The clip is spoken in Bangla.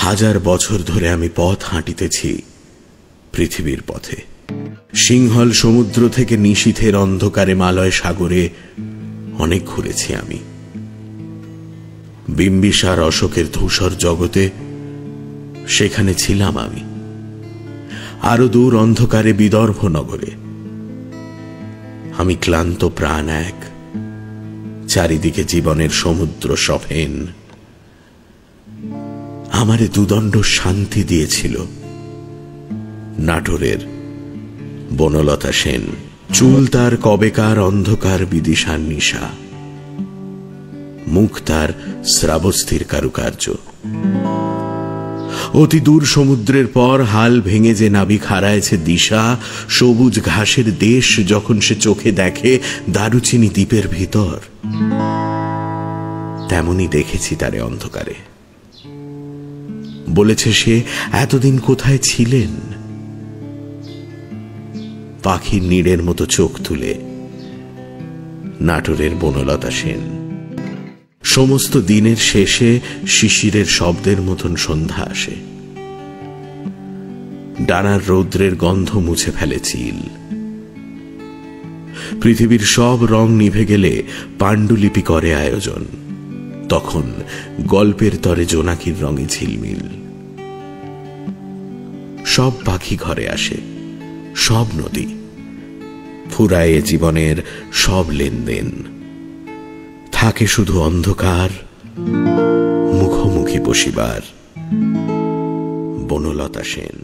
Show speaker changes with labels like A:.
A: হাজার বছর ধরে আমি পথ হাঁটিতেছি পৃথিবীর পথে। সিংহল সমুদ্র থেকে নিশীথের অন্ধকারে মালয় সাগরে অনেক ঘুরেছি আমি। বিম্বিসার অশোকের ধূসর জগতে সেখানে ছিলাম আমি। আরো দূর অন্ধকারে বিদর্ভ নগরে আমি ক্লান্ত প্রাণ এক, চারিদিকে জীবনের সমুদ্র সফেন। আমারে দুদণ্ড শান্তি দিয়েছিল নাটোরের বনলতা সেন। চুল তার কবেকার অন্ধকার বিদিশার নিশা, মুখ তার শ্রাবস্থির কারুকার্য। অতি দূর সমুদ্রের পর হাল ভেঙে যে নাবিক হারায়েছে দিশা, সবুজ ঘাসের দেশ যখন সে চোখে দেখে দারুচিনি দ্বীপের ভিতর, তেমনি দেখেছি তারে অন্ধকারে। বলেছে সে, এতদিন কোথায় ছিলেন? পাখির নীড়ের মতো চোখ তুলে নাটোরের বনলতা সেন। সমস্ত দিনের শেষে শিশিরের শব্দের মতন সন্ধ্যা আসে। ডানার রৌদ্রের গন্ধ মুছে ফেলে চিল। পৃথিবীর সব রং নিভে গেলে পাণ্ডুলিপি করে আয়োজন, তখন গল্পের তরে জোনাকির রঙে ঝিলমিল। সব পাখি ঘরে আসে, সব নদী ফুরায়ে জীবনের সব লেনদেন। থাকে শুধু অন্ধকার, মুখোমুখি বসিবার বনলতা সেন।